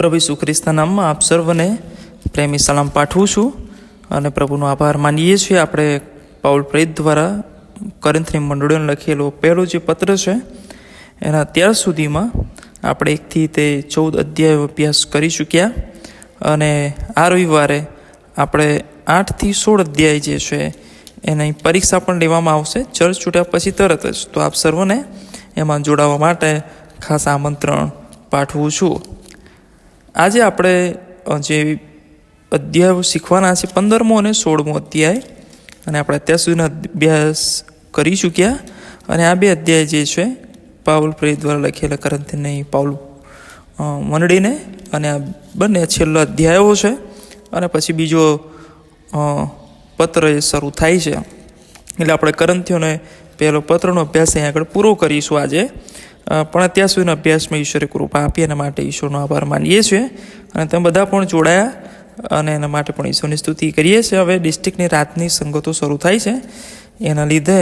પ્રભુ ઈસુ ખ્રિસ્તના નામમાં આપ સર્વને પ્રેમી સલામ પાઠવું છું અને પ્રભુનો આભાર માનીએ છીએ. આપણે પાઉલ પ્રેરિત દ્વારા કોરિન્થની મંડળીઓને લખેલો પહેલો જે પત્ર છે એના અત્યાર સુધીમાં આપણે 1 થી 14 અધ્યાયો અભ્યાસ કરી ચૂક્યા અને આ રવિવારે આપણે 8 થી 16 અધ્યાય જે છે એની પરીક્ષા પણ લેવામાં આવશે ચર્ચ છૂટ્યા પછી તરત જ. તો આપ સર્વને એમાં જોડાવા માટે ખાસ આમંત્રણ પાઠવું છું. આજે આપણે જે અધ્યાયો શીખવાના છે 15મો અને 16મો અધ્યાય, અને આપણે અત્યાર સુધીનો અભ્યાસ કરી ચૂક્યા. અને આ બે અધ્યાય જે છે પાઉલ પ્રેરિત દ્વારા લખેલા કોરિન્થની પાઉલ મંડળીને, અને આ બંને છેલ્લા અધ્યાયો છે. અને પછી બીજો પત્ર એ શરૂ થાય છે. એટલે આપણે કોરિન્થીઓને પહેલો પત્રનો અભ્યાસ અહીં આગળ પૂરો કરીશું આજે. પણ અત્યાર સુધીના અભ્યાસમાં ઈશ્વરે કૃપા આપી એના માટે ઈશ્વરનો આભાર માનીએ છીએ. અને તમે બધા પણ જોડાયા અને એના માટે પણ ઈશ્વરની સ્તુતિ કરીએ છીએ. હવે ડિસ્ટ્રિક્ટની રાતની સંગતો શરૂ થાય છે, એના લીધે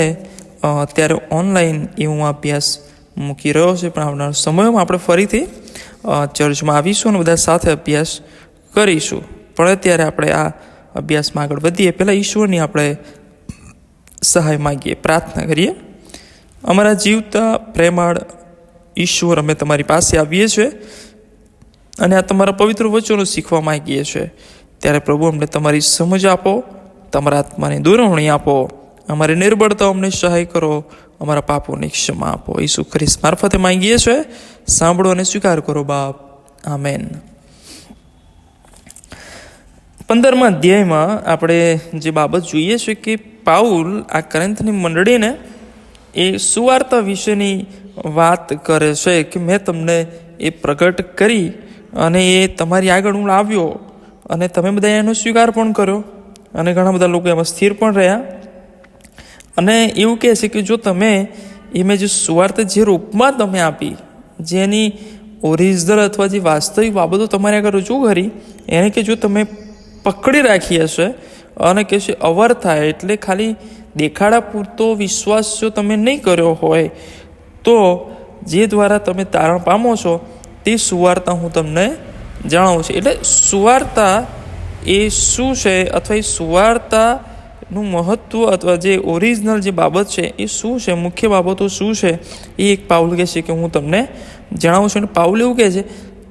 અત્યારે ઓનલાઈન એ હું અભ્યાસ મૂકી રહ્યો છે. પણ આવનાર સમયમાં આપણે ફરીથી ચર્ચમાં આવીશું અને બધા સાથે અભ્યાસ કરીશું. પણ અત્યારે આપણે આ અભ્યાસમાં આગળ વધીએ પહેલાં ઈશ્વરની આપણે સહાય માગીએ, પ્રાર્થના કરીએ. અમારા જીવતા પ્રેમાળ ઈશ્વર, અમે તમારી પાસે આવીએ છીએ અને આ તમારા પવિત્ર વચનો શીખવા માંગીએ છીએ. ત્યારે પ્રભુ અમને તમારી સમજ આપો, તમારા આત્માની દોરવણી આપો, અમારી નિર્બળતા અમને સહાય કરો, અમારા પાપોની ક્ષમા આપો. ઈસુ ખ્રિસ્ત મારફતે માંગીએ છીએ, સાંભળો અને સ્વીકાર કરો બાપ. આમેન. 15મા અધ્યાયમાં આપણે જે બાબત જોઈએ છે કે પાઉલ આ કોરિન્થની મંડળીને એ સુવાર્તા વિશેની વાત કરે છે કે મેં તમને એ પ્રગટ કરી અને એ તમારી આગળ હું લાવ્યો અને તમે બધા એનો સ્વીકાર પણ કર્યો અને ઘણા બધા લોકો એમાં સ્થિર પણ રહ્યા. અને એવું કહે છે કે જો તમે મેં જે સુવાર્તા જે રૂપમાં તમે આપી, જેની ઓરિજિનલ અથવા જે વાસ્તવિક બાબતો તમારી આગળ રજૂ કરી, એને કે જો તમે પકડી રાખી હશે અને કે છે અવર થાય, એટલે ખાલી દેખાડા પૂરતો વિશ્વાસ જો તમે નહીં કર્યો હોય તો જે દ્વારા તમે તારણ પામો છો તે સુવાર્તા હું તમને જણાવું છું. એટલે સુવાર્તા એ શું છે અથવા એ સુવાર્તાનું મહત્ત્વ અથવા જે ઓરિજિનલ જે બાબત છે એ શું છે, મુખ્ય બાબતો શું છે, એ એક પાઉલ કહે છે કે હું તમને જણાવું છું. અને પાઉલ એવું કહે છે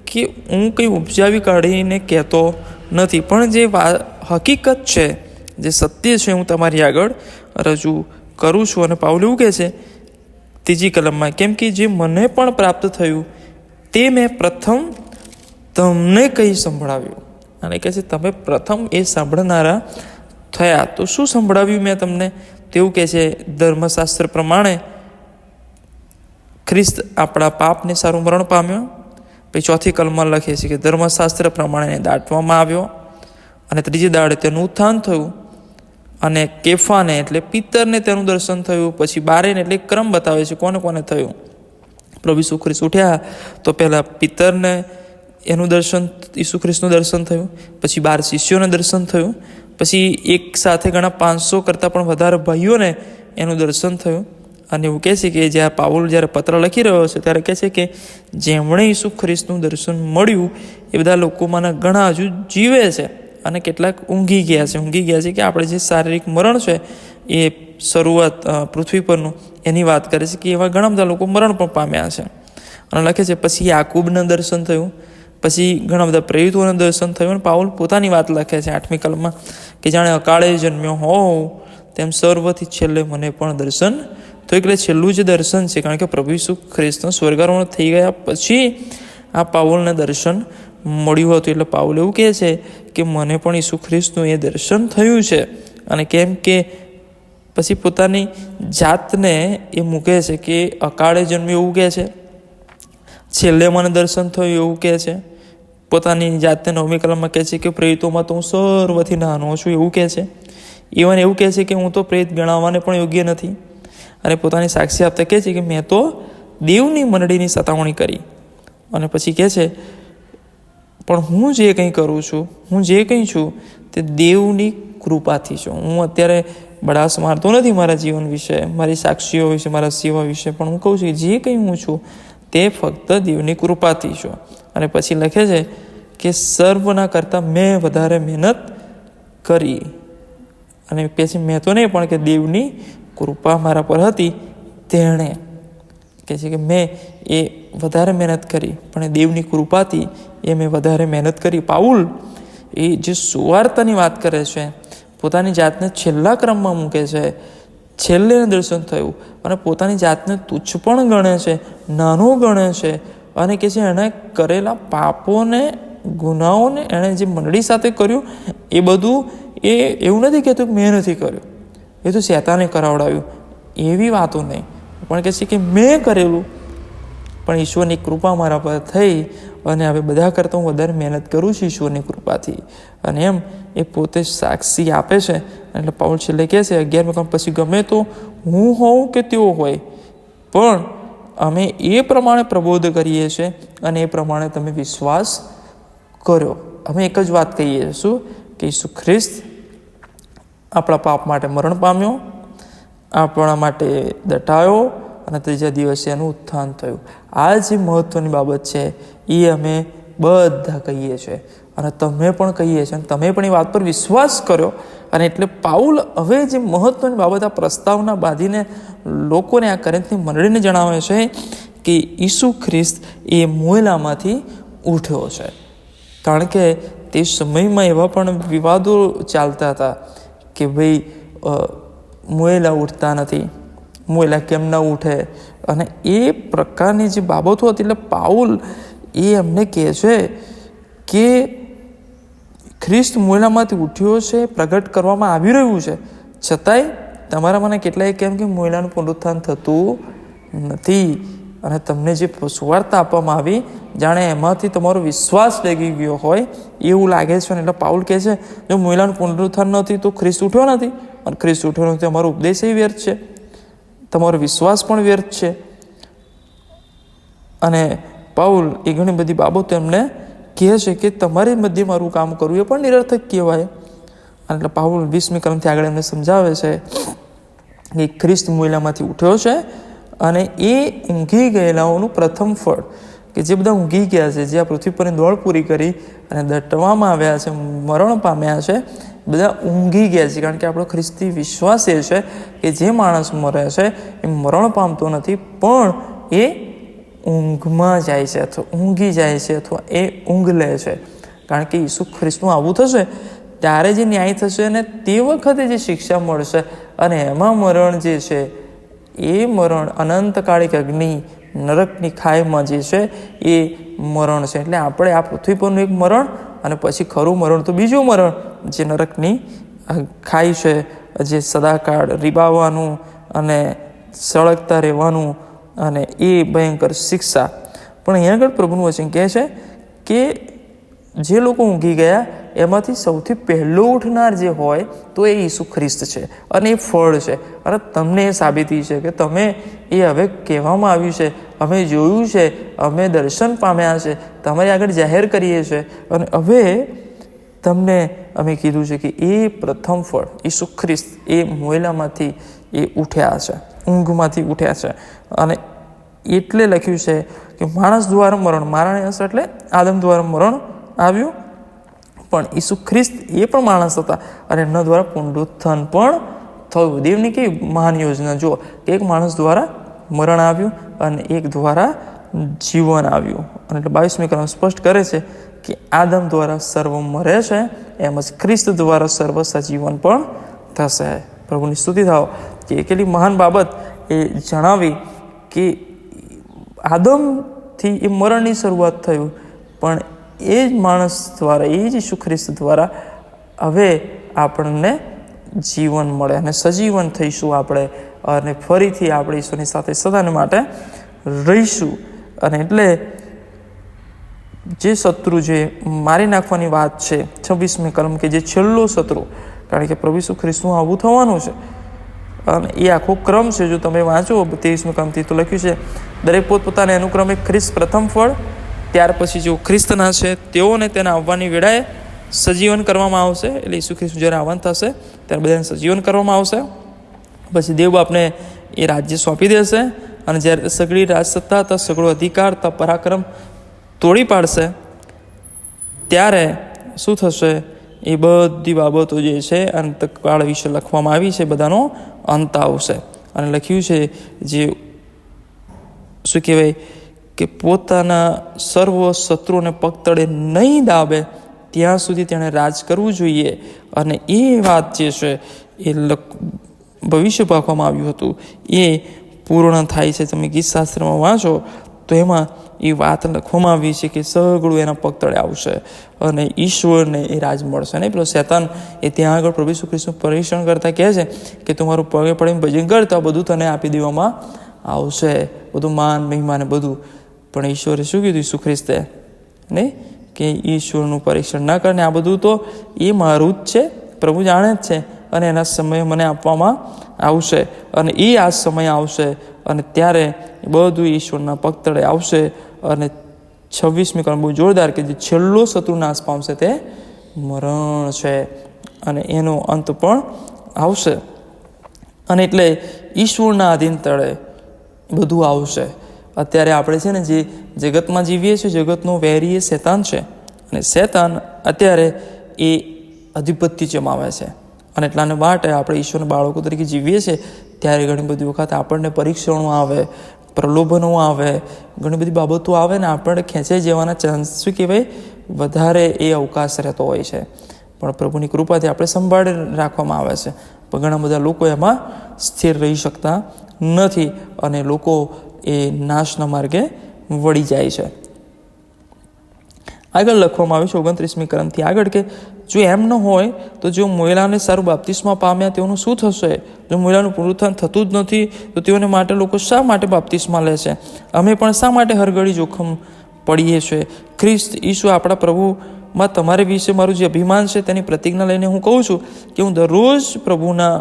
કે હું કંઈ ઉપજાવી કાઢીને કહેતો નથી, પણ જે હકીકત છે, જે સત્ય છે, હું તમારી આગળ રજૂ કરું છું. અને પાઉલ એવું કહે છે 3જી કલમમાં, કેમ કે જે મને પણ પ્રાપ્ત થયું તે મેં પ્રથમ તમને કંઈ સંભળાવ્યું. અને કહે છે તમે પ્રથમ એ સાંભળનારા થયા. તો શું સંભળાવ્યું મેં તમને? તેવું કહે છે ધર્મશાસ્ત્ર પ્રમાણે ખ્રિસ્ત આપણા પાપને સારું મરણ પામ્યો. પછી 4થી કલમમાં લખે છે કે ધર્મશાસ્ત્ર પ્રમાણે દાટવામાં આવ્યો અને 3જી દાડે તેનું ઉત્થાન થયું. અને કેફાને એટલે પિત્તરને તેનું દર્શન થયું. પછી 12ને એટલે ક્રમ બતાવે છે કોને કોને થયું. પ્રભુ ઈસુ ખ્રિસ્ત ઉઠ્યા તો પહેલાં પિત્તરને એનું દર્શન, ઈસુ ખ્રિસ્તનું દર્શન થયું. પછી 12 શિષ્યોને દર્શન થયું. પછી એક સાથે ઘણા 500 કરતાં પણ વધારે ભાઈઓને એનું દર્શન થયું. અને એવું કહે છે કે જ્યાં પાઉલ જ્યારે પત્ર લખી રહ્યો છે ત્યારે કહે છે કે જેમણે ઈસુ ખ્રિસ્તનું દર્શન મળ્યું એ બધા લોકોમાંના ઘણા હજુ જીવે છે અને કેટલાક ઊંઘી ગયા છે કે આપણે જે શારીરિક મરણ છે એ શરૂઆત પૃથ્વી પરનું એની વાત કરે છે કે એવા ઘણા બધા લોકો મરણ પણ પામ્યા છે. અને લખે છે પછી યાકૂબને દર્શન થયું, પછી ઘણા બધા પ્રેરિતોને દર્શન થયું. અને પાઉલ પોતાની વાત લખે છે 8મી કલમમાં કે જાણે અકાળે જન્મ્યો હોઉં તેમ સર્વથી છેલ્લે મને પણ દર્શન. તો એટલે છેલ્લું જે દર્શન છે, કારણ કે પ્રભુ ઈસુ ખ્રિસ્તનો સ્વર્ગારોહણ થઈ ગયા પછી આ પાઉલને દર્શન મળ્યું હતું. એટલે પાઉલ એવું કહે છે કે મને પણ ઈસુ ખ્રિસ્તનું એ દર્શન થયું છે. અને કેમ કે પછી પોતાની જાતને એ મૂકે છે કે અકાળે જન્મ્યું એવું કહે છે, છેલ્લે મને દર્શન થયું એવું કહે છે. પોતાની જાતને 9મી કલમમાં કહે છે કે પ્રેરિતોમાં તો હું સર્વથી નાનો છું એવું કહે છે. ઇવન એવું કહે છે કે હું તો પ્રેરિત ગણાવવાને પણ યોગ્ય નથી. અને પોતાની સાક્ષી આપતા કહે છે કે મેં તો દેવની મંડળીની સતાવણી કરી. અને પછી કહે છે પણ હું જે કંઈ કરું છું, હું જે કંઈ છું તે દેવની કૃપાથી છું. હું અત્યારે બડાસ મારતો નથી મારા જીવન વિશે, મારી સાક્ષીઓ વિશે, મારા સેવા વિશે, પણ હું કહું છું કે જે કંઈ હું છું તે ફક્ત દેવની કૃપાથી છું. અને પછી લખે છે કે સર્વના કરતાં મેં વધારે મહેનત કરી. અને પછી મેં તો નહીં, પણ કે દેવની કૃપા મારા પર હતી, તેણે કહે છે કે મેં એ વધારે મહેનત કરી, પણ એ દેવની કૃપાથી એ મેં વધારે મહેનત કરી. પાઉલ એ જે સુવાર્તાની વાત કરે છે, પોતાની જાતને છેલ્લા ક્રમમાં મૂકે છે, છેલ્લે દર્શન થયું, અને પોતાની જાતને તુચ્છ પણ ગણે છે, નાનો ગણે છે, અને કે છે એણે કરેલા પાપોને, ગુનાઓને, એણે જે મંડળી સાથે કર્યું એ બધું એ એવું નથી કહેતું કે મેં નથી કર્યું, એ તો શેતાને કરાવડાવ્યું, એવી વાતો નહીં, પણ કહે છે કે મેં કરેલું, પણ ઈશ્વરની કૃપા મારા પર થઈ, અને હવે બધા કરતાં હું વધારે મહેનત કરું છું ઈશ્વરની કૃપાથી. અને એમ એ પોતે સાક્ષી આપે છે. એટલે પાઉલ છેલ્લે કહે છે 11 પછી, ગમે તો હું હોઉં કે તેઓ હોય, પણ અમે એ પ્રમાણે પ્રબોધ કરીએ છીએ, અને એ પ્રમાણે તમે વિશ્વાસ કર્યો. અમે એક જ વાત કહીએ શું, કે ઈસુ ખ્રિસ્ત આપણા પાપ માટે મરણ પામ્યો, આપણા માટે દટાયો, અને ત્રીજા દિવસે એનું ઉત્થાન થયું. આ જે મહત્ત્વની બાબત છે એ અમે બધા કહીએ છીએ, અને તમે પણ કહીએ છીએ, અને તમે પણ એ વાત પર વિશ્વાસ કર્યો. અને એટલે પાઉલ હવે જે મહત્ત્વની બાબત આ પ્રસ્તાવના બાંધીને લોકોને, આ કોરિન્થની મંડળીને જણાવે છે કે ઈસુ ખ્રિસ્ત એ મોયેલામાંથી ઉઠ્યો છે. કારણ કે તે સમયમાં એવા પણ વિવાદો ચાલતા હતા કે ભાઈ મોયેલા ઉઠતા નથી, મોયેલા કેમ ન ઉઠે, અને એ પ્રકારની જે બાબતો હતી. એટલે પાઉલ એ એમને કહે છે કે ખ્રિસ્ત મોયેલામાંથી ઉઠ્યો છે, પ્રગટ કરવામાં આવી રહ્યું છે, છતાંય તમારા મને કેટલાય કેમ કે મોયેલાનું પુનરુત્થાન થતું નથી. અને તમને જે સુવાર્તા આપવામાં આવી, જાણે એમાંથી તમારો વિશ્વાસ ડગી ગયો હોય એવું લાગે છે. એટલે પાઉલ કહે છે જો મોયેલાનું પુનરુત્થાન નથી તો ખ્રિસ્ત ઉઠ્યો નથી, અને ખ્રિસ્ત ઉઠ્યો નથી અમારો ઉપદેશ એ વ્યર્થ છે, તમારો વિશ્વાસ પણ વ્યર્થ છે. અને પાઉલ એ ઘણી બધી બાબતો એમને કહે છે કે તમારી મધ્ય મારું કામ કરવું એ પણ નિરર્થક કહેવાય. એટલે પાઉલ 20મી કલમથી આગળ એમને સમજાવે છે કે ખ્રિસ્ત મોયેલામાંથી ઉઠ્યો છે, અને એ ઊંઘી ગયેલાઓનું પ્રથમ ફળ, કે જે બધા ઊંઘી ગયા છે, જે આ પૃથ્વી પરની દોડ પૂરી કરી અને દટવામાં આવ્યા છે, મરણ પામ્યા છે, બધા ઊંઘી ગયા છે. કારણ કે આપણો ખ્રિસ્તી વિશ્વાસ એ છે કે જે માણસ મરે છે એ મરણ પામતો નથી, પણ એ ઊંઘમાં જાય છે, અથવા ઊંઘી જાય છે, અથવા એ ઊંઘ લે છે. કારણ કે ઈસુ ખ્રિસ્તનું આવું થશે ત્યારે જે ન્યાય થશે, અને તે વખતે જે શિક્ષા મળશે, અને એમાં મરણ જે છે એ મરણ અનંતકાળિક અગ્નિ નરકની ખાઈમાં જે છે એ મરણ છે. એટલે આપણે આ પૃથ્વી પરનું એક મરણ, અને પછી ખરું મરણ તો બીજું મરણ જે નરકની ખાઈ છે, જે સદાકાળ રીબાવાનું અને સળગતા રહેવાનું, અને એ ભયંકર શિક્ષા. પણ અહીંયા આગળ પ્રભુનું વચન કહે છે કે જે લોકો ઊંઘી ગયા એમાંથી સૌથી પહેલો ઉઠનાર જે હોય તો એ ઈસુ ખ્રિસ્ત છે, અને એ ફળ છે. અને તમને એ સાબિતી છે કે તમે એ હવે કહેવામાં આવ્યું છે, અમે જોયું છે, અમે દર્શન પામ્યા છે, તમારી આગળ જાહેર કરીએ છીએ, અને હવે તમને અમે કીધું છે કે એ પ્રથમ ફળ ઈસુ ખ્રિસ્ત એ મોયેલામાંથી એ ઉઠ્યા છે, ઊંઘમાંથી ઉઠ્યા છે. અને એટલે લખ્યું છે કે માણસ દ્વારા મરણ, માણસ એટલે આદમ દ્વારા મરણ આવ્યું, પણ ઈસુ ખ્રિસ્ત એ પણ માણસ હતા, અને એમના દ્વારા પુનરુત્થાન પણ થયું. દેવની કેવી મહાન યોજના જુઓ કે એક માણસ દ્વારા મરણ આવ્યું અને એક દ્વારા જીવન આવ્યું. અને એટલે 22મી કલમ સ્પષ્ટ કરે છે કે આદમ દ્વારા સર્વ મરે છે, એમ જ ખ્રિસ્ત દ્વારા સર્વ સજીવન પણ થશે. પ્રભુની સ્તુતિ થાવ કે કેટલી મહાન બાબત એ જણાવી કે આદમથી એ મરણની શરૂઆત થયું, પણ એ જ માણસ દ્વારા, એ જ ઈસુ ખ્રિસ્ત દ્વારા હવે આપણને જીવન મળે, અને સજીવન થઈશું આપણે, અને ફરીથી આપણે ઈશ્વરની સાથે સદાને માટે રહીશું. અને એટલે જે શત્રુ જે મારી નાખવાની વાત છે 26મી કલમ, કે જે છેલ્લો શત્રુ, કારણ કે પ્રભુ ઈસુ ખ્રિસ્તનું આવું થવાનું છે, અને એ આખો ક્રમ છે. જો તમે વાંચો 23મી કલમથી તો લખ્યું છે દરેક પોતપોતાને અનુક્રમે ખ્રિસ્ત પ્રથમ ફળ, ત્યાર પછી જો ખ્રિસ્તના છે તેઓને તેના આવવાની વેળાએ સજીવન કરવામાં આવશે. એટલે ઈસુ ખ્રિસ્ત જ્યારે આવવાનું થશે ત્યારે બધાને સજીવન કરવામાં આવશે. પછી દેવ બાપને એ રાજ્ય સોંપી દેશે, અને જ્યારે સગળી રાજસત્તા, તા સગળો અધિકાર, તા પરાક્રમ તોડી પાડશે, ત્યારે શું થશે? એ બધી બાબતો જે છે અંતકાળ વિશે લખવામાં આવી છે, બધાનો અંત આવશે. અને લખ્યું છે જે શું કહેવાય કે પોતાના સર્વ શત્રુઓને પગ તળે નહીં દાબે ત્યાં સુધી તેણે રાજ કરવું જોઈએ. અને એ વાત જે છે એ ભવિષ્ય પાકવામાં આવ્યું હતું એ પૂર્ણ થાય છે. તમે ગીતશાસ્ત્રમાં વાંચો તો એમાં એ વાત લખવામાં આવી છે કે સગળું એના પગ તળે આવશે અને ઈશ્વરને એ રાજ મળશે. નહીં પેલો શેતાન એ ત્યાં આગળ પ્રભુ ઈસુ ખ્રિસ્તનું પરીક્ષણ કરતા કહે છે કે તમારું પગે પડીને ભજન કરતા બધું તને આપી દેવામાં આવશે, બધું માન મહિમા ને બધું. પણ ઈશ્વરે શું કીધું ઈસુ ખ્રિસ્તે? નહીં કે ઈશ્વરનું પરીક્ષણ ના કરીને આ બધું તો એ મારું જ છે, પ્રભુ જાણે જ છે અને એના સમયે મને આપવામાં આવશે. અને એ આ સમય આવશે અને ત્યારે બધું ઈશ્વરના પગ તળે આવશે. અને 26મી કલમ બહુ જોરદાર કે જે છેલ્લો શત્રુ નાશ પામશે તે મરણ છે અને એનો અંત પણ આવશે. અને એટલે ઈશ્વરના આધીન તળે બધું આવશે. અત્યારે આપણે છે ને જે જગતમાં જીવીએ છીએ, જગતનો વેરી એ શેતાન છે અને શેતાન અત્યારે એ અધિપત્ય જમાવે છે. અને એટલાને માટે આપણે ઈશ્વરના બાળકો તરીકે જીવીએ છીએ ત્યારે ઘણી બધી વખત આપણને પરીક્ષણો આવે, પ્રલોભનો આવે, ઘણી બધી બાબતો આવે ને આપણે ખેંચાઈ જવાના ચાન્સ શું કહેવાય વધારે એ અવકાશ રહેતો હોય છે. પણ પ્રભુની કૃપાથી આપણે સંભાળી રાખવામાં આવે છે. પણ ઘણા બધા લોકો એમાં સ્થિર રહી શકતા નથી અને લોકો એ નાશના માર્ગે વળી જાય છે. આગળ લખવામાં આવ્યું છે 29મી કલમથી આગળ કે જો એમ ન હોય તો જો મોયલાને સારું બાપ્તિસ્મા પામ્યા તેઓનું શું થશે? જો મોયલાનું પુનરુત્થાન થતું જ નથી તો તેઓને માટે લોકો શા માટે બાપ્તિસ્મા લે છે? અમે પણ શા માટે હરઘડી જોખમ પડીએ છીએ? ખ્રિસ્ત ઈસુ આપણા પ્રભુમાં તમારે વિશે મારું જે અભિમાન છે તેની પ્રતિજ્ઞા લઈને હું કહું છું કે હું દરરોજ પ્રભુના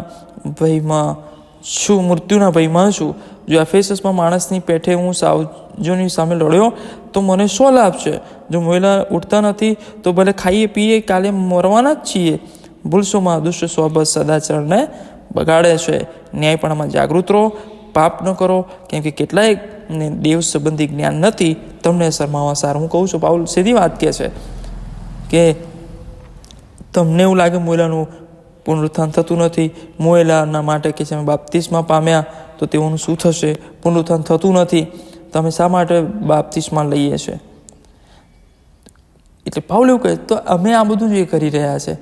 ભયમાં છું, મૃત્યુના ભયમાં છું. જો એફેસસમાં માણસની પેઠે હું સાવજોની સામે લડ્યો તો મને શું લાભ છે? જો મોયલા ઉઠતા નથી તો ભલે ખાઈએ પીએ, કાલે મરવાના જ છીએ. ભૂલશોમાં દુષ્ટ સ્વભાવ સદાચારને બગાડે છે. ન્યાયપણામાં જાગૃત રહો, પાપ ન કરો, કેમ કે કેટલાય દેવ સંબંધી જ્ઞાન નથી, તમને શરમાવા સારું. હું કહું છું, પાઉલ સીધી વાત કહે છે કે તમને એવું લાગે મોયલાનું પુનરુત્થાન થતું નથી, મોયલાના માટે કે છે બાપ્તિસ્મા પામ્યા તો તેઓનું શું થશે? પુનરુત્થાન થતું નથી, તમે શા માટે બાપ્તિસ્મા લઈએ છે? એટલે પાઉલ એવું કહે તો અમે આ બધું જે કરી રહ્યા છે,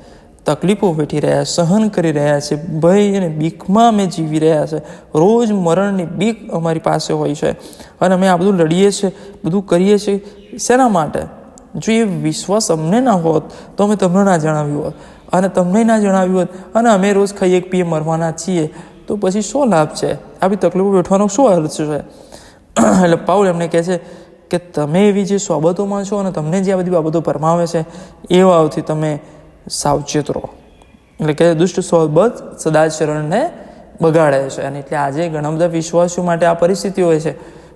તકલીફો વેઠી રહ્યા, સહન કરી રહ્યા છે, ભય અને બીકમાં અમે જીવી રહ્યા છે, રોજ મરણની બીક અમારી પાસે હોય છે અને અમે આ બધું લડીએ છીએ, બધું કરીએ છીએ શેના માટે? જો એ વિશ્વાસ અમને ના હોત તો અમે તમને ના જણાવ્યું હોત અને તમને ના જણાવ્યું હોત અને અમે રોજ ખાઈએ પીએ મરવાના છીએ તો પછી શું લાભ છે? આ બધી તકલીફો વેઠવાનો શું અર્થ છે? એટલે પાઉલ એમને કહે છે કે તમે એવી જે સોબતોમાં છો અને તમને જે આ બધી બાબતો ભરમાવે છે એ વાવથી તમે સાવચેત રહો. એટલે કે દુષ્ટ સોબત સદાચરણને બગાડે છે. અને એટલે આજે ઘણા બધા વિશ્વાસીઓ માટે આ પરિસ્થિતિ હોય છે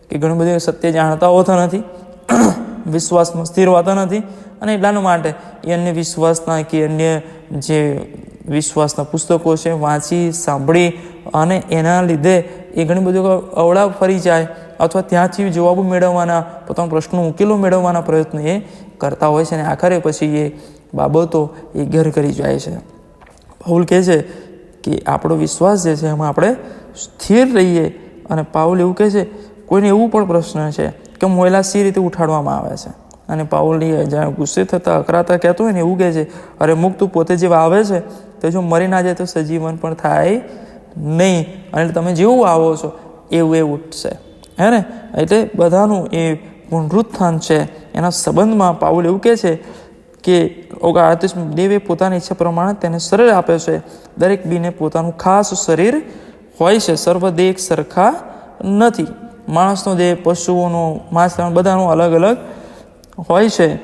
કે ઘણી બધી સત્ય જાણતા હોતા નથી, વિશ્વાસમાં સ્થિર હોતા નથી અને એટલાના માટે એ અન્ય વિશ્વાસના કે અન્ય જે વિશ્વાસના પુસ્તકો છે વાંચી સાંભળી અને એના લીધે એ ઘણી બધી અવળા ફરી જાય અથવા ત્યાંથી જવાબો મેળવવાના, પોતાના પ્રશ્નો ઉકેલો મેળવવાના પ્રયત્ન એ કરતા હોય છે અને આખરે પછી એ બાબતો એ ઘેર કરી જાય છે. પાઉલ કહે છે કે આપણો વિશ્વાસ જે છે એમાં આપણે સ્થિર રહીએ. અને પાઉલ એવું કહે છે કોઈને એવું પણ પ્રશ્ન છે કે મોયલા સી રીતે ઉઠાડવામાં આવે છે અને પાઉલની જાણે ગુસ્સે થતા અકરાતા કહેતો હોય ને એવું કહે છે અરે મુક તું પોતે જે વાવે છે તો જો મરી ના જાય તો સજીવન પણ થાય નહીં અને તમે જેવું આવો છો એવું એ ઉઠશે, હે ને? એટલે બધાનું એ પુનરુત્થાન છે એના સંબંધમાં પાઉલ એવું કહે છે કે 38 દેવે પોતાની ઈચ્છા પ્રમાણે તેને શરીર આપે છે. દરેક બીને પોતાનું ખાસ શરીર હોય છે, સર્વ દેહ એક સરખા નથી. માણસનો દેહ, પશુઓનો, માછલાનો બધાનો અલગ અલગ હોય છે.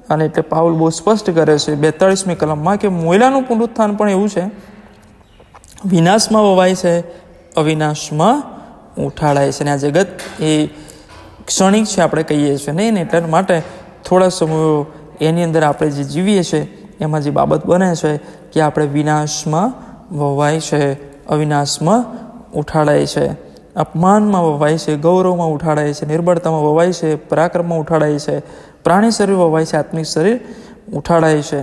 અને એટલે પાઉલ બહુ સ્પષ્ટ કરે છે 42મી કલમમાં કે મોયલાનું પુનરુત્થાન પણ એવું છે, વિનાશમાં વવાય છે, અવિનાશમાં ઉઠાડાય છે. અને આ જગત એ ક્ષણિક છે આપણે કહીએ છીએ નહીં ને, એટલા માટે થોડા સમયો એની અંદર આપણે જે જીવીએ છીએ એમાં જે બાબત બને છે કે આપણે વિનાશમાં વવાય છે, અવિનાશમાં ઉઠાડાય છે, અપમાનમાં વવાય છે, ગૌરવમાં ઉઠાડાય છે, નિર્બળતામાં વવાય છે, પરાક્રમમાં ઉઠાડાય છે, પ્રાણી શરીર વવાય છે, આત્મિક શરીર ઉઠાડાય છે.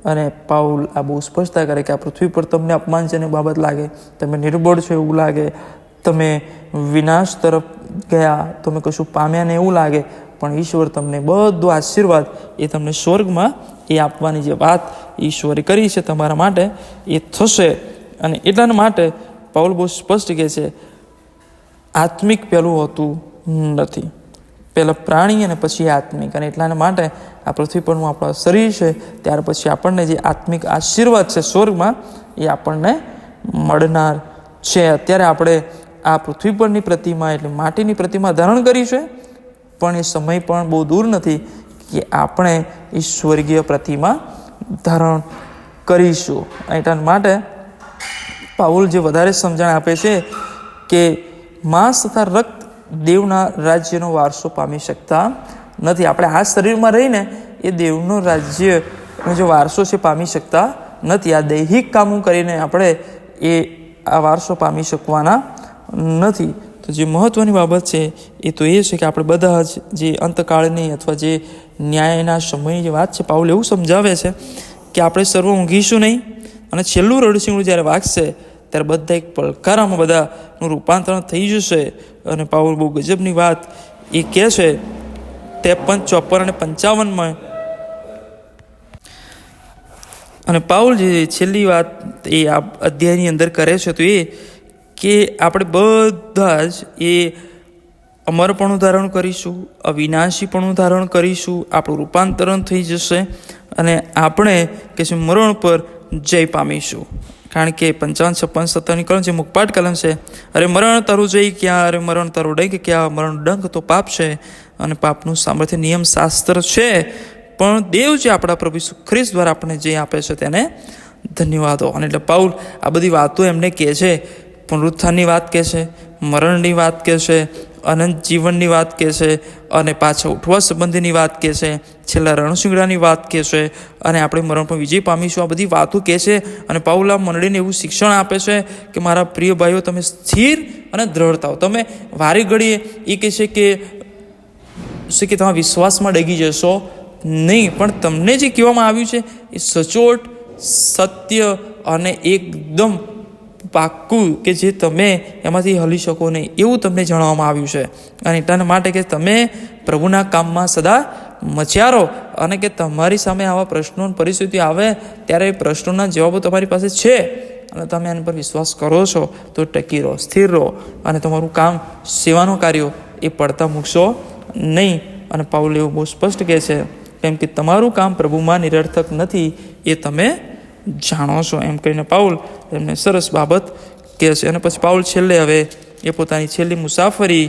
અને પાઉલ આ બહુ સ્પષ્ટતા કરે કે આ પૃથ્વી પર તમને અપમાનજનક બાબત લાગે, તમે નિર્બળ છો એવું લાગે, તમે વિનાશ તરફ ગયા, તમે કશું પામ્યા ને એવું લાગે, પણ ઈશ્વર તમને બધો આશીર્વાદ એ તમને સ્વર્ગમાં એ આપવાની જે વાત ઈશ્વરે કરી છે તમારા માટે એ થશે. અને એટલા માટે પાઉલ બહુ સ્પષ્ટ કહે છે આત્મિક પહેલું હોતું નથી, પહેલાં પ્રાણી અને પછી આત્મિક. અને એટલા માટે આ પૃથ્વી પરનું આપણું શરીર છે ત્યાર પછી આપણને જે આત્મિક આશીર્વાદ છે સ્વર્ગમાં એ આપણને મળનાર છે. અત્યારે આપણે આ પૃથ્વી પરની પ્રતિમા એટલે માટીની પ્રતિમા ધારણ કરી છે, પણ એ સમય પણ બહુ દૂર નથી કે આપણે એ સ્વર્ગીય પ્રતિમા ધારણ કરીશું. એટલા માટે પાઉલ જે વધારે સમજણ આપે છે કે માંસ તથા રક્ત દેવના રાજ્યનો વારસો પામી શકતા નથી. આપણે આ શરીરમાં રહીને એ દેવનો રાજ્યનો જે વારસો છે પામી શકતા નથી. આ દૈહિક કામો કરીને આપણે એ આ વારસો પામી શકવાના નથી. તો જે મહત્ત્વની બાબત છે એ તો એ છે કે આપણે બધા જ જે અંતકાળની અથવા જે ન્યાયના સમયની જે વાત છે પાઉલ એવું સમજાવે છે કે આપણે સર્વ ઊંઘીશું નહીં, અને છેલ્લું રડશીંગડું જ્યારે વાગશે ત્યારે બધા એક પડકારામાં બધાનું રૂપાંતરણ થઈ જશે. અને પાઉલ બહુ ગજબની વાત એ કહે છે 53, 54 અને 55માં. અને પાઉલ જે છેલ્લી વાત એ આ અધ્યાયની અંદર કરે છે તો એ કે આપણે બધા જ એ અમરપણું ધારણ કરીશું, અવિનાશીપણું ધારણ કરીશું, આપણું રૂપાંતરણ થઈ જશે અને આપણે કે છે મરણ પર જય પામીશું. કારણ કે 55, 56, 57 કલમ જે મુખપાટ કલમ છે, અરે મરણ તારું જય ક્યાં, અરે મરણ તારું ડંખ ક્યાં, મરણ ડંખ તો પાપ છે અને પાપનું સામર્થ્ય નિયમ શાસ્ત્ર છે, પણ દેવ જે આપણા પ્રભુ ઈસુ ખ્રિસ્ત દ્વારા આપણને જે આપે છે તેને ધન્યવાદો. અને એટલે પાઉલ આ બધી વાતો એમને કહે છે, પુનરુત્થાનની વાત કહે છે, મરણની વાત કહે છે, અનંત જીવનની વાત કહે છે, અને પાછા ઉઠવા સંબંધીની વાત કહે છે, છેલ્લા રણશિંગડાની વાત કહે છે, અને આપણે મરણ પર વિજય પામીશું. આ બધી વાતો કહે છે. અને પાઉલ આ મંડળીને એવું શિક્ષણ આપે છે કે મારા પ્રિય ભાઈઓ, તમે સ્થિર અને દ્રઢ થાઓ. તમે વારે ઘડીએ એ કહે છે કે તમે વિશ્વાસમાં ડગી જશો નહીં, પણ તમને જે કહેવામાં આવ્યું છે એ સચોટ, સત્ય અને એકદમ પાક્કું કે જે તમે એમાંથી હલી શકો નહીં એવું તમને જણાવવામાં આવ્યું છે. અને એટલા માટે કે તમે પ્રભુના કામમાં સદા મચ્યા, અને કે તમારી સામે આવા પ્રશ્નો પરિસ્થિતિ આવે ત્યારે એ પ્રશ્નોના જવાબો તમારી પાસે છે અને તમે એના પર વિશ્વાસ કરો છો તો ટકી રહો, સ્થિર રહો, અને તમારું કામ, સેવાનું કાર્ય એ પડતા મૂકશો નહીં. અને પાઉલ એવું બહુ સ્પષ્ટ કહે છે કેમ કે તમારું કામ પ્રભુમાં નિરર્થક નથી એ તમે જાણો છો. એમ કહીને પાઉલ એમને સરસ બાબત કહે છે. અને પછી પાઉલ છેલ્લે હવે એ પોતાની છેલ્લી મુસાફરી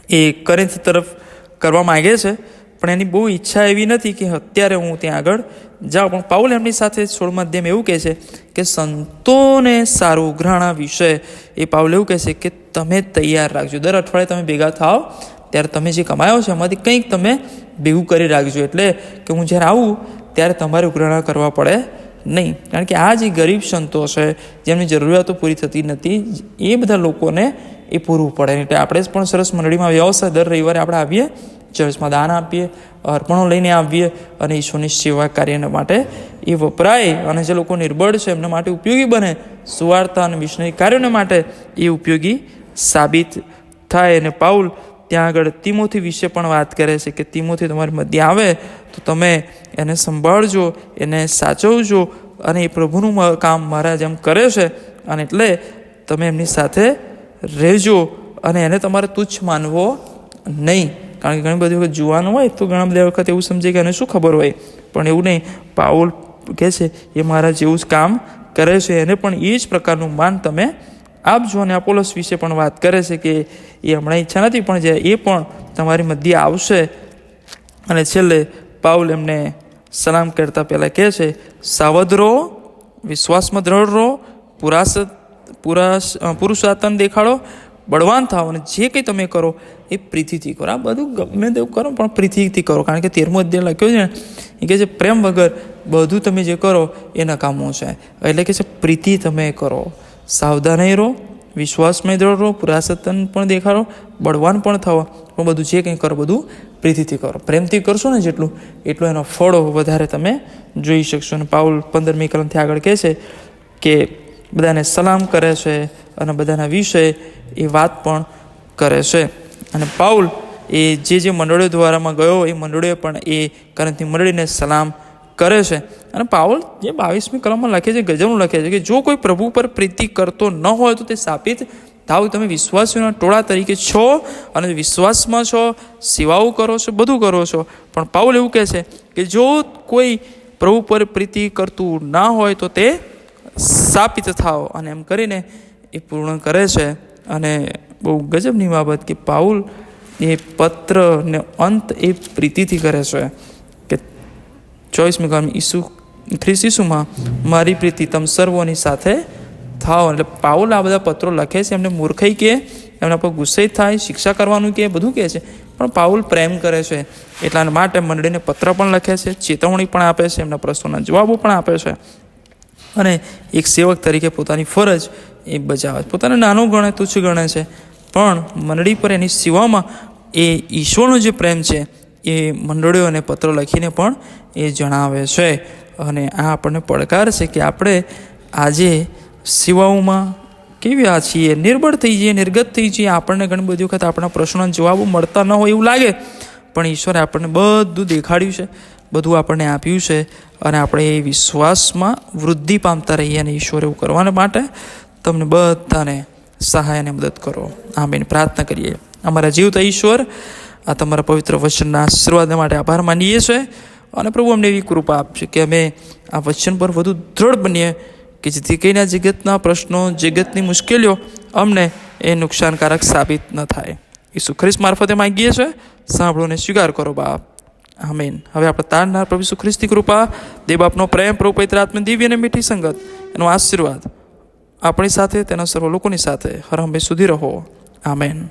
એ કોરિન્થ તરફ કરવા માગે છે, પણ એની બહુ ઈચ્છા એવી નથી કે અત્યારે હું ત્યાં આગળ જાઉં. પણ પાઉલ એમની સાથે 16 અધ્યાયમાં એવું કહે છે કે સંતોને સારું ઉઘરાણા વિશે એ પાઉલ એવું કહે છે કે તમે તૈયાર રાખજો. દર અઠવાડિયે તમે ભેગા થાઓ ત્યારે તમે જે કમાયો છે એમાંથી કંઈક તમે ભેગું કરી રાખજો, એટલે કે હું જ્યારે આવું ત્યારે તમારે ઉઘરાણા કરવા પડે નહીં. કારણ કે આ જે ગરીબ સંતો છે જેમની જરૂરિયાતો પૂરી થતી નથી એ બધા લોકોને એ પૂરવું પડે. એટલે આપણે પણ સરસ મંડળીમાં વ્યવસાય દર રવિવારે આપણે આવીએ, ચર્ચમાં દાન આપીએ, અર્પણો લઈને આવીએ અને ઈશ્વરની સેવા કાર્યના માટે એ વપરાય. અને જે લોકો નિર્બળ છે એમના માટે ઉપયોગી બને, સુવાર્તા અને મિશનરી કાર્યોને માટે એ ઉપયોગી સાબિત થાય. અને પાઉલ ત્યાં આગળ તિમોથી વિશે પણ વાત કરે છે કે તિમોથી તમારી મધ્ય આવે તો તમે એને સંભાળજો, એને સાચવજો, અને એ પ્રભુનું કામ મારા જેમ કરે છે, અને એટલે તમે એમની સાથે રહેજો અને એને તમારે તુચ્છ માનવો નહીં. કારણ કે ઘણી બધી વખત જુવાનું હોય તો ઘણા બધા વખત એવું સમજે કે એને શું ખબર હોય, પણ એવું નહીં. પાઉલ કહે છે એ મારા જેવું જ કામ કરે છે, એને પણ એ જ પ્રકારનું માન તમે આપજો. અને અપોલોસ વિશે પણ વાત કરે છે કે એ હમણાં ઈચ્છા નથી પણ જે એ પણ તમારી મધ્ય આવશે. અને છેલ્લે પાઉલ એમને સલામ કરતા પહેલાં કહે છે સાવધ રહો, વિશ્વાસમાં દ્રઢ રહો, પુરુષાર્થન દેખાડો, બળવાન થાવ, અને જે કંઈ તમે કરો એ પ્રીતિથી કરો. આ બધું ગમે તેવું કરો પણ પ્રીતિથી કરો. કારણ કે 13મો અધ્યાય લખ્યો છે ને એ કહે છે પ્રેમ વગર બધું તમે જે કરો એ નકામું છે. એટલે કે છે પ્રીતિ તમે કરો, સાવધાની રહો, વિશ્વાસમય દ્રઢ રહો, પુરાસતન પણ દેખાડો, બળવાન પણ થવો, પણ બધું જે કંઈ કરો બધું પ્રીતિથી કરો. પ્રેમથી કરશો ને જેટલું એટલું એનો ફળો વધારે તમે જોઈ શકશો. અને પાઉલ 15મી કલમથી આગળ કહે છે કે બધાને સલામ કરે છે અને બધાના વિશે એ વાત પણ કરે છે. અને પાઉલ એ જે મંડળીઓ દ્વારામાં ગયો એ મંડળીઓ પણ એ કરંથની મંડળીને સલામ કરે છે. અને પાઉલ જે 22મી કલમમાં લખે છે, ગજબનું લખે છે કે જો કોઈ પ્રભુ પર પ્રીતિ કરતો ન હોય તો તે સાબિત થાવ તમે વિશ્વાસીઓના ટોળા તરીકે છો અને વિશ્વાસમાં છો, સેવાઓ કરો છો, બધું કરો છો. પણ પાઉલ એવું કહે છે કે જો કોઈ પ્રભુ પર પ્રીતિ કરતું ના હોય તો તે સાબિત થાવ, અને એમ કરીને એ પૂર્ણ કરે છે. અને બહુ ગજબની બાબત કે પાઉલ એ પત્રનો અંત એ પ્રીતિથી કરે છે કે 24મી કલમ, ખ્રિસ્ત ઈસુમાં મારી પ્રીતિ તમ સર્વોની સાથે થાવ. એટલે પાઉલ આ બધા પત્રો લખે છે, એમને મૂર્ખાઈ કે એમના પર ગુસ્સે થાય, શિક્ષા કરવાનું કે બધું કહે છે, પણ પાઉલ પ્રેમ કરે છે. એટલા માટે મંડળીને પત્ર પણ લખે છે, ચેતવણી પણ આપે છે, એમના પ્રશ્નોના જવાબો પણ આપે છે, અને એક સેવક તરીકે પોતાની ફરજ એ બજાવે છે. પોતાને નાનું ગણે, તુચ્છ ગણે છે, પણ મંડળી પર એની સેવામાં એ ઈશ્વરનો જે પ્રેમ છે એ મંડળીઓને પત્ર લખીને પણ એ જણાવે છે. અને આ આપણને પડકાર છે કે આપણે આજે સેવાઓમાં કેવા છીએ, નિર્બળ થઈ જઈએ, નિર્ગત થઈ જઈએ. આપણને ઘણી બધી વખત આપણા પ્રશ્નોના જવાબો મળતા ન હોય એવું લાગે, પણ ઈશ્વરે આપણને બધું દેખાડ્યું છે, બધું આપણને આપ્યું છે, અને આપણે એ વિશ્વાસમાં વૃદ્ધિ પામતા રહીએ. અને ઈશ્વર એવું કરવા માટે તમને બધાને સહાય અને મદદ કરો. આમીન. પ્રાર્થના કરીએ. અમારા જીવતા ઈશ્વર, આ તમારા પવિત્ર વચનના આશીર્વાદ માટે આભાર માનીએ છીએ. અને પ્રભુ અમને એવી કૃપા આપશે કે અમે આ વચન પર વધુ દૃઢ બનીએ, કે જેથી કરીને જગતના પ્રશ્નો, જગતની મુશ્કેલીઓ અમને એ નુકસાનકારક સાબિત ન થાય. ઈસુ ખ્રિસ્ત મારફતે માંગીએ છીએ, સાંભળો ને સ્વીકાર કરો બાપ. આમીન. હવે આપણે તારનાર પ્રભુ ઈસુ ખ્રિસ્તની કૃપા, દેવ બાપનો પ્રેમ, પ્રભુ પવિત્ર આત્માની દિવ્ય અને મીઠી સંગત, એનો આશીર્વાદ આપણી સાથે, તેના સર્વ લોકોની સાથે હર હંમેશ સુધી રહો. આમેન.